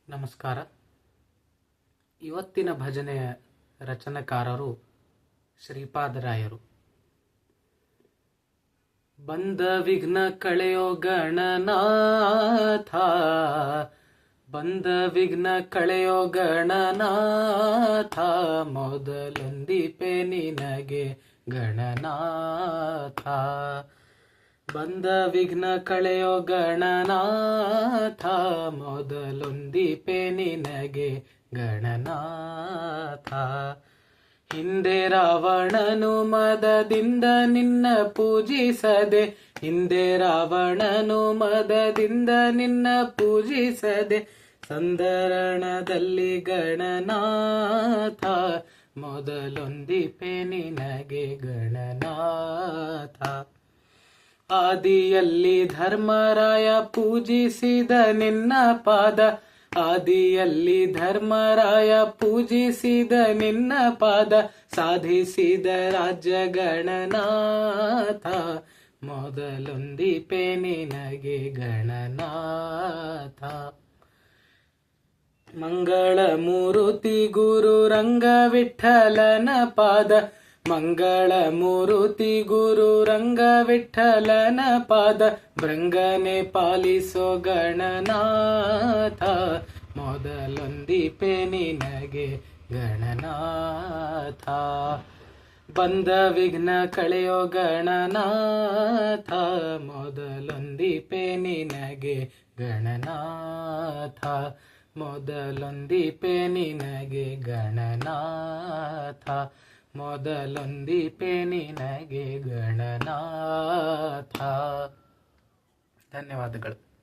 ನಮಸ್ಕಾರ. ಇವತ್ತಿನ ಭಜನೆಯ ರಚನೆಕಾರರು ಶ್ರೀಪಾದರಾಯರು. ಬಂದ ವಿಘ್ನ ಕಳೆಯೋ ಗಣನಾಥ, ಬಂದ ವಿಘ್ನ ಕಳೆಯೋ ಗಣನಾಥ, ಮೊದಲೊಂದಿಪೆ ನಿನಗೆ ಗಣನಾಥ. ಬಂದ ವಿಘ್ನ ಕಳೆಯೋ ಗಣನಾಥ, ಮೊದಲೊಂದಿಪೆ ನಿನಗೆ ಗಣನಾಥ. ಹಿಂದೆ ರಾವಣನು ಮದದಿಂದ ನಿನ್ನ ಪೂಜಿಸದೆ, ಹಿಂದೆ ರಾವಣನು ಮದದಿಂದ ನಿನ್ನ ಪೂಜಿಸದೆ, ಸಂದರಣದಲ್ಲಿ ಗಣನಾಥ, ಮೊದಲೊಂದಿಪೆ ನಿನಗೆ ಗಣನಾಥ. ಆದಿಯಲ್ಲಿ ಧರ್ಮರಾಯ ಪೂಜಿಸಿದ ನಿನ್ನ ಪಾದ, ಆದಿಯಲ್ಲಿ ಧರ್ಮರಾಯ ಪೂಜಿಸಿದ ನಿನ್ನ ಪಾದ, ಸಾಧಿಸಿದ ರಾಜ್ಯ ಗಣನಾಥ, ಮೊದಲೊಂದಿಪೆ ನಿನಗೆ ಗಣನಾಥ. ಮಂಗಳ ಮೂರುತಿ ಗುರು ರಂಗ ವಿಠಲನ ಪಾದ, ಮಂಗಳ ಮೂರುತಿ ಗುರು ರಂಗ ವಿಠಲನ ಪಾದ, ಭೃಂಗನೆ ಪಾಲಿಸೋ ಗಣನಾಥ, ಮೊದಲೊಂದಿಪೆ ನಿನಗೆ ಗಣನಾಥ. ಬಂದ ವಿಘ್ನ ಕಳೆಯೋ ಗಣನಾಥ, ಮೊದಲೊಂದಿಪೆ ನಿನಗೆ ಗಣನಾಥ, ಮೊದಲೊಂದಿಪೆ ನಿನಗೆ ಗಣನಾಥ, ಮೊದಲೊಂದಿಪೆ ನಿನಗೆ ಗಣನಾಥ. ಧನ್ಯವಾದಗಳು.